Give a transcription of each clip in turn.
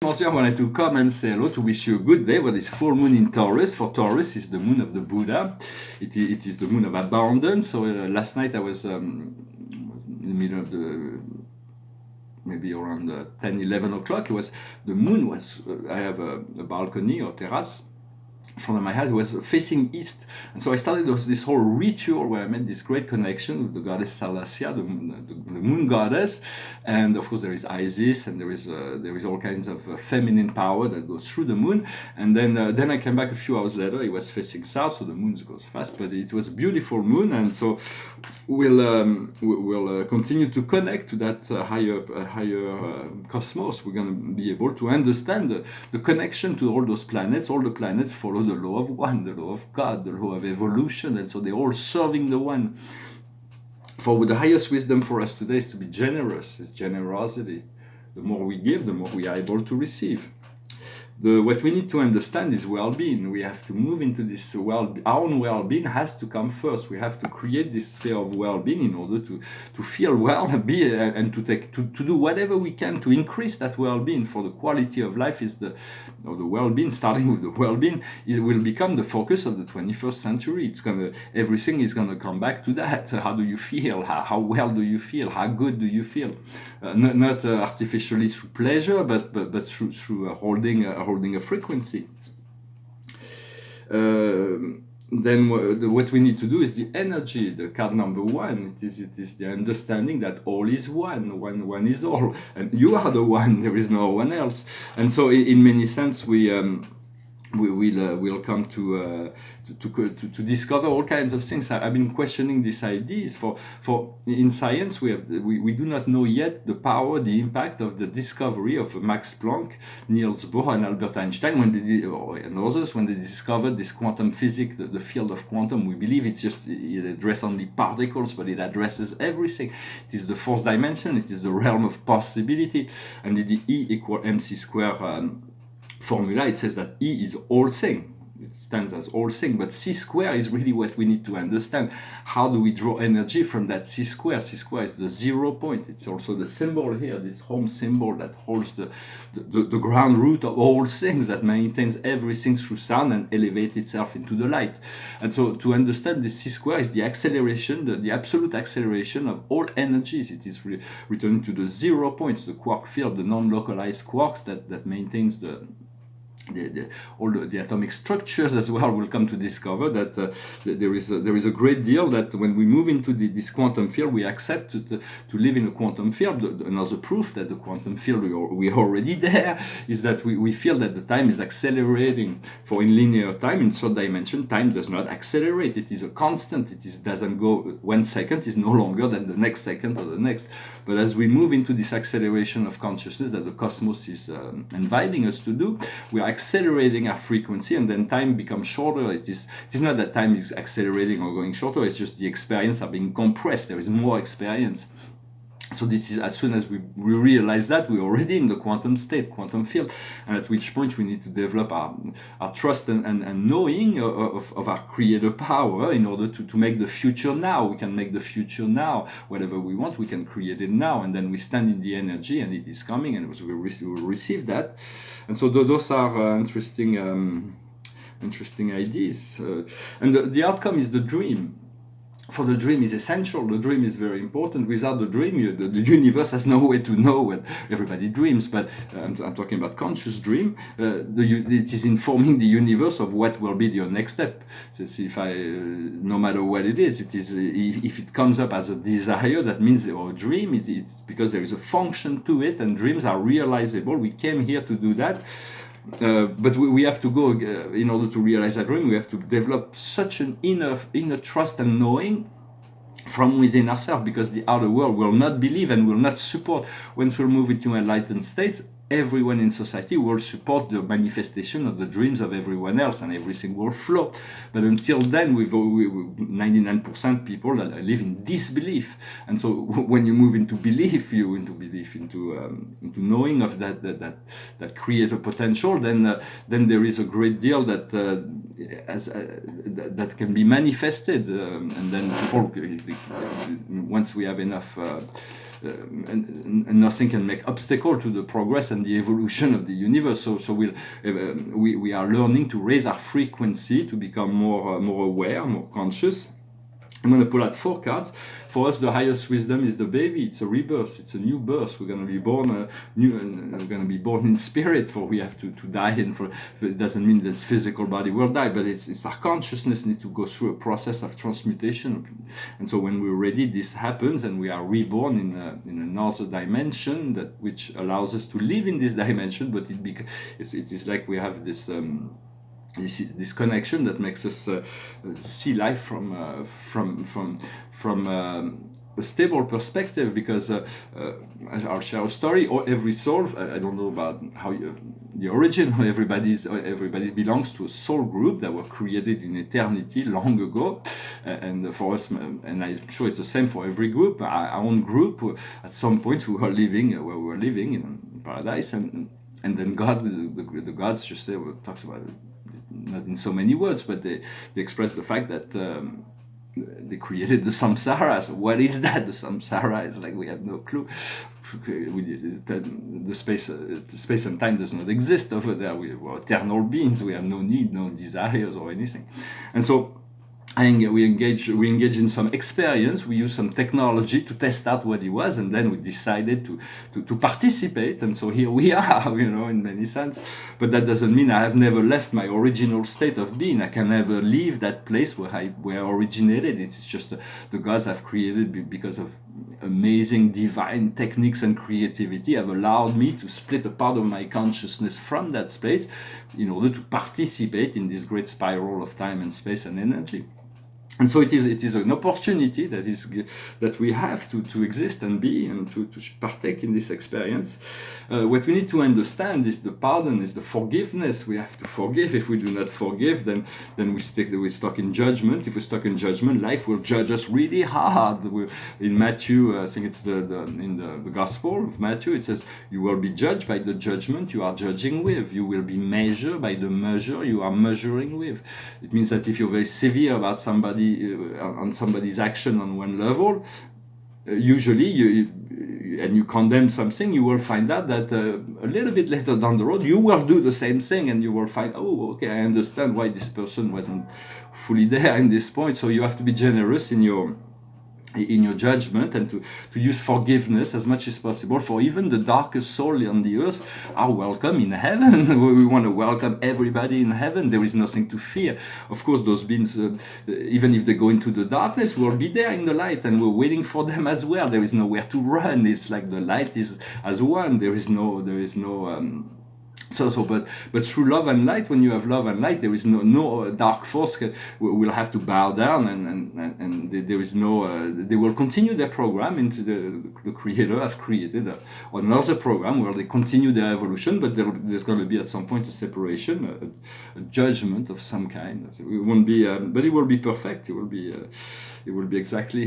Monsieur wanted to come and say hello, to wish you a good day for this full moon in Taurus. For Taurus is the moon of the Buddha. It is the moon of abundance. So last night I was in the middle of the, maybe around 10, 11 o'clock. The moon was, I have a balcony or terrace. In front of my house was facing east, and so I started this whole ritual where I made this great connection with the goddess Salacia, the moon goddess, and of course there is Isis, and there is all kinds of feminine power that goes through the moon. And then I came back a few hours later. It was facing south, so the moon goes fast, but it was a beautiful moon, and so we'll continue to connect to that higher cosmos. We're going to be able to understand the connection to all those planets. All the planets follow the law of one, the law of God, the law of evolution, and so they're all serving the one. For the highest wisdom for us today is to be generous, is generosity. The more we give, the more we are able to receive. What we need to understand is well-being. We have to move into this our own well-being has to come first. We have to create this sphere of well-being in order to feel well, and to do whatever we can to increase that well-being. For the quality of life is the well-being, starting with the well-being, it will become the focus of the 21st century. Everything is gonna come back to that. How do you feel? How well do you feel? How good do you feel? Not artificially through pleasure, but through holding a frequency. Then what we need to do is the energy, the card number one. It is the understanding that all is one is all, and you are the one. There is no one else. And so, in many sense, we'll come to discover all kinds of things. I've been questioning these ideas. For in science, we do not know yet the power, the impact of the discovery of Max Planck, Niels Bohr, and Albert Einstein and others when they discovered this quantum physics, the field of quantum. We believe it addresses only particles, but it addresses everything. It is the fourth dimension. It is the realm of possibility, and the E equal mc square. Formula, it says that E is all thing. It stands as all thing, but C square is really what we need to understand. How do we draw energy from that C square? C square is the 0 point. It's also the symbol here, this home symbol that holds the ground root of all things, that maintains everything through sound and elevates itself into the light. And so to understand this C square is the acceleration, the absolute acceleration of all energies. It is returning to the 0 points, the quark field, the non-localized quarks that maintains all the atomic structures as well. Will come to discover that there is a great deal that when we move into this quantum field, we accept to live in a quantum field. Another proof that the quantum field we are already there is that we feel that the time is accelerating. For in linear time, in third dimension, time does not accelerate. It is a constant. Doesn't go 1 second is no longer than the next second or the next. But as we move into this acceleration of consciousness that the cosmos is inviting us to do, we are accelerating our frequency, and then time becomes shorter. It is not that time is accelerating or going shorter, it's just the experience are being compressed. There is more experience. So this is, as soon as we realize that, we're already in the quantum state, quantum field, and at which point we need to develop our trust and knowing of our creator power in order to make the future now. We can make the future now. Whatever we want, we can create it now, and then we stand in the energy, and it is coming, and we will receive that. And so those are interesting ideas. And the outcome is the dream. For the dream is essential. The dream is very important. Without the dream, the universe has no way to know what everybody dreams. But I'm talking about conscious dream. It is informing the universe of what will be your next step. So no matter what it is, if it comes up as a desire, that means or a dream. It's because there is a function to it, and dreams are realizable. We came here to do that. But we have to go, in order to realize that dream, we have to develop such an inner trust and knowing from within ourselves, because the outer world will not believe and will not support. Once we move into enlightened states, everyone in society will support the manifestation of the dreams of everyone else, and everything will flow. But until then, 99% people live in disbelief. And so when you move into belief, into knowing of that creator potential, then there is a great deal that can be manifested, and then people, once we have enough and nothing can make obstacle to the progress and the evolution of the universe. So we are learning to raise our frequency to become more aware, more conscious. I'm going to pull out 4 cards. For us, the highest wisdom is the baby. It's a rebirth. It's a new birth. We're going to be born new, and we're going to be born in spirit. For we have to die in. For it doesn't mean this physical body will die, but it's our consciousness needs to go through a process of transmutation. And so when we're ready, this happens, and we are reborn in another dimension which allows us to live in this dimension. But it is like we have this. This connection that makes us see life from a stable perspective, because I'll share a story. Or every soul, I don't know about how the origin. Everybody belongs to a soul group that were created in eternity long ago, and for us, and I'm sure it's the same for every group. Our own group, at some point, we were living where we were living in paradise, and then God, the gods, just say, talks about it. Not in so many words, but they express the fact that they created the samsara. So what is that? The samsara is like we have no clue. The space and time does not exist over there. We are eternal beings. We have no need, no desires or anything. And so we engage in some experience. We use some technology to test out what it was, and then we decided to participate. And so here we are, in many sense. But that doesn't mean I have never left my original state of being. I can never leave that place where I originated. It's just the gods have created because of amazing divine techniques and creativity have allowed me to split a part of my consciousness from that space in order to participate in this great spiral of time and space and energy. And so it is an opportunity that we have to exist and be, and to partake in this experience. What we need to understand is the pardon, is the forgiveness. We have to forgive. If we do not forgive, then we're stuck in judgment. If we're stuck in judgment, life will judge us really hard. In Matthew, I think it's in the Gospel of Matthew, it says, "You will be judged by the judgment you are judging with. You will be measured by the measure you are measuring with." It means that if you're very severe about somebody, on somebody's action on one level, usually you condemn something, you will find out that a little bit later down the road you will do the same thing, and you will find, oh, okay, I understand why this person wasn't fully there in this point. So you have to be generous in your judgment, and to use forgiveness as much as possible. For even the darkest soul on the earth are welcome in heaven. We want to welcome everybody in heaven. There is nothing to fear. Of course, those beings, even if they go into the darkness, will be there in the light, and we're waiting for them as well. There is nowhere to run. It's like the light is as one. There is no but through love and light, when you have love and light, there is no dark force will have to bow down, and there is no they will continue their program into the Creator has created another program where they continue their evolution, but there's going to be at some point a separation, a judgment of some kind. It won't be, but it will be perfect. It will be exactly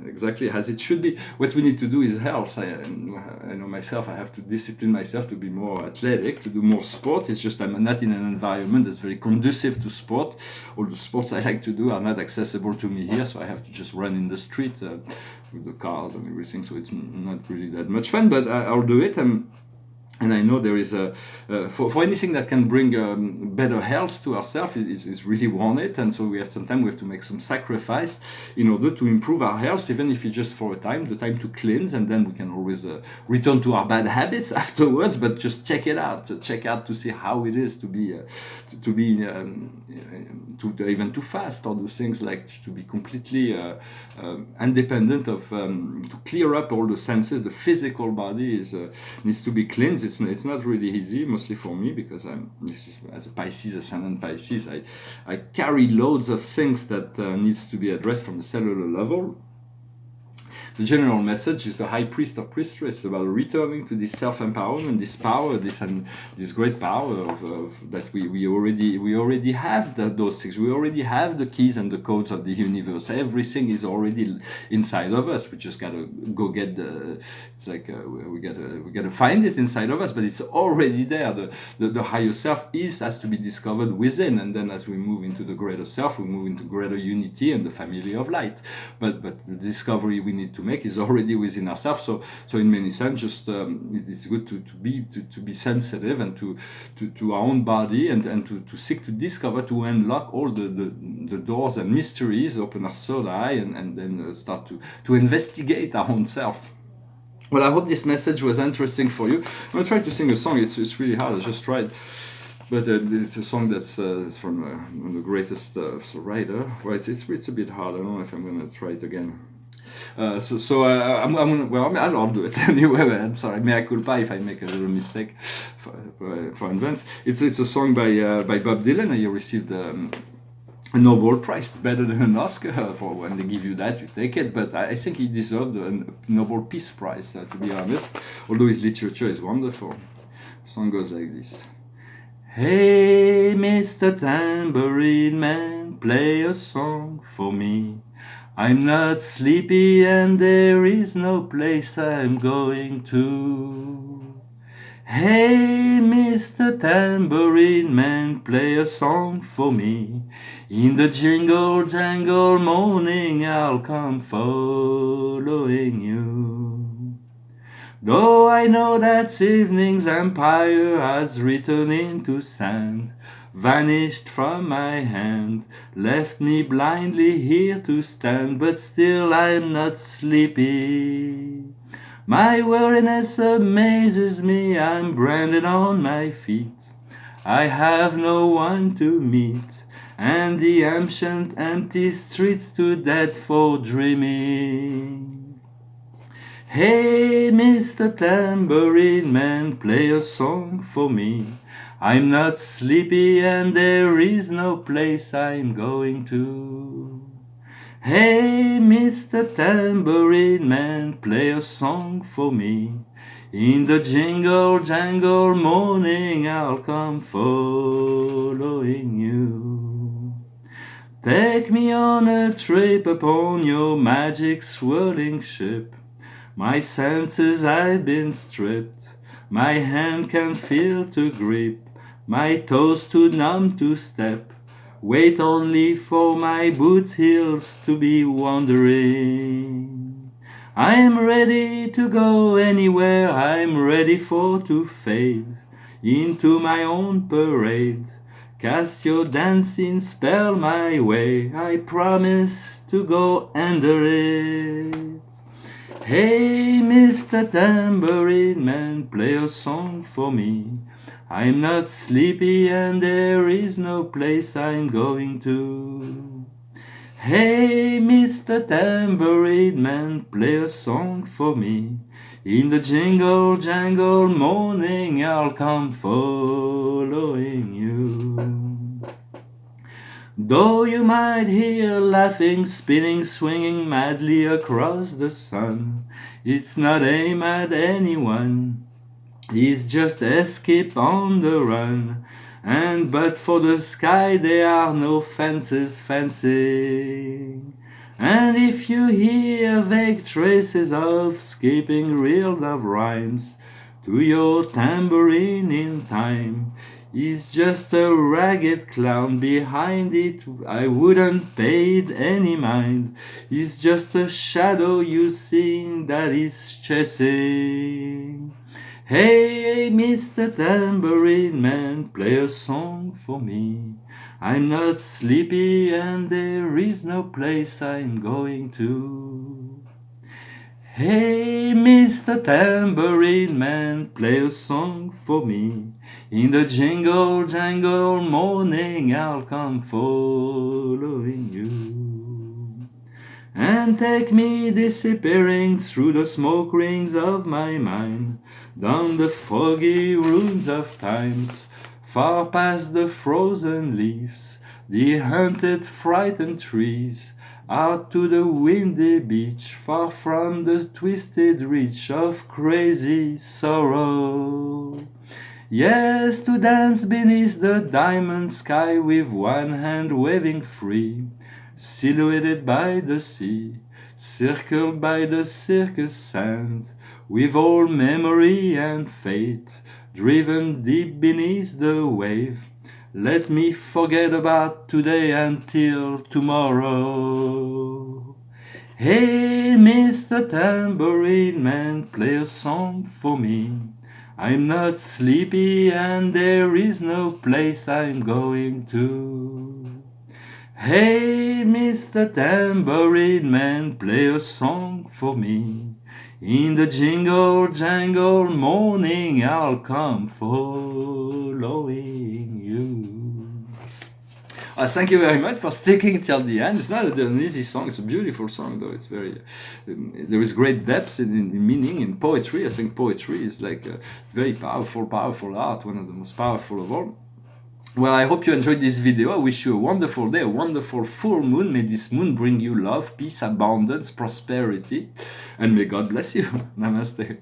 exactly as it should be. What we need to do is health. I know myself. I have to discipline myself to be more athletic, to do more sport. It's just I'm not in an environment that's very conducive to sport. All the sports I like to do are not accessible to me here, so I have to just run in the street with the cars and everything. So it's not really that much fun, but I'll do it. And I know there is for anything that can bring better health to ourselves is really wanted, and so sometimes we have to make some sacrifice in order to improve our health, even if it's just for a time, the time to cleanse, and then we can always return to our bad habits afterwards. But just check out to see how it is to be even to fast or do things like to be completely independent of to clear up all the senses. The physical body needs to be cleansed. It's not really easy, mostly for me, because as a Pisces, ascendant Pisces, I carry loads of things that needs to be addressed from the cellular level. The general message is the high priest or priestess about returning to this self-empowerment, this power, this great power of that we already have those things. We already have the keys and the codes of the universe. Everything is already inside of us. We just gotta go get it's like we gotta find it inside of us, but it's already there. The higher self has to be discovered within, and then as we move into the greater self, we move into greater unity and the family of light. But the discovery we need to make is already within ourselves. So in many sense, just it's good to be sensitive and to our own body and to seek to discover, to unlock all the doors and mysteries, open our third eye, and then start to investigate our own self. Well, I hope this message was interesting for you. I'm gonna try to sing a song. It's really hard. I just tried. But it's a song that's from one of the greatest writer. Well, it's a bit hard. I don't know if I'm gonna try it again. I'm gonna, well, I'll do it anyway. I'm sorry, mea culpa if I make a little mistake for advance. It's a song by Bob Dylan. You received a Nobel Prize. It's better than an Oscar. For when they give you that, you take it. But I think he deserved a Nobel Peace Prize, to be honest. Although his literature is wonderful. The song goes like this. Hey, Mr. Tambourine Man, play a song for me. I'm not sleepy and there is no place I'm going to. Hey, Mr. Tambourine Man, play a song for me. In the jingle jangle morning I'll come following you. Though I know that evening's empire has returned into sand, vanished from my hand, left me blindly here to stand, but still I'm not sleepy. My weariness amazes me, I'm branded on my feet. I have no one to meet, and the ancient empty streets too dead for dreaming. Hey, Mr. Tambourine Man, play a song for me. I'm not sleepy and there is no place I'm going to. Hey, Mr. Tambourine Man, play a song for me. In the jingle jangle morning I'll come following you. Take me on a trip upon your magic swirling ship. My senses I've been stripped, my hand can feel to grip, my toes too numb to step, wait only for my boot heels to be wandering. I'm ready to go anywhere, I'm ready for to fade into my own parade. Cast your dancing spell my way, I promise to go under it. Hey, Mr. Tambourine Man, play a song for me. I'm not sleepy and there is no place I'm going to. Hey, Mr. Tambourine Man, play a song for me. In the jingle jangle morning I'll come following you. Though you might hear laughing, spinning, swinging madly across the sun, it's not aim at anyone, it's just escape on the run. And but for the sky there are no fences fencing. And if you hear vague traces of escaping real love rhymes, to your tambourine in time, is just a ragged clown behind it, I wouldn't pay it any mind. It's just a shadow you seen that is chasing. Hey, Mr. Tambourine Man, play a song for me. I'm not sleepy and there is no place I'm going to. Hey, Mr. Tambourine Man, play a song for me. In the jingle jangle morning I'll come following you. And take me disappearing through the smoke rings of my mind, down the foggy rooms of times, far past the frozen leaves, the haunted frightened trees, out to the windy beach, far from the twisted reach of crazy sorrow. Yes, to dance beneath the diamond sky with one hand waving free, silhouetted by the sea, circled by the circus sand, with all memory and fate driven deep beneath the wave. Let me forget about today until tomorrow. Hey, Mr. Tambourine Man, play a song for me. I'm not sleepy and there is no place I'm going to. Hey, Mr. Tambourine Man, play a song for me. In the jingle jangle morning I'll come following you. Thank you very much for sticking till the end. It's not an easy song. It's a beautiful song, though. It's very there is great depth in meaning in poetry. I think poetry is like a very powerful art, one of the most powerful of all. Well, I hope you enjoyed this video. I wish you a wonderful day, a wonderful full moon. May this moon bring you love, peace, abundance, prosperity, and may God bless you. Namaste.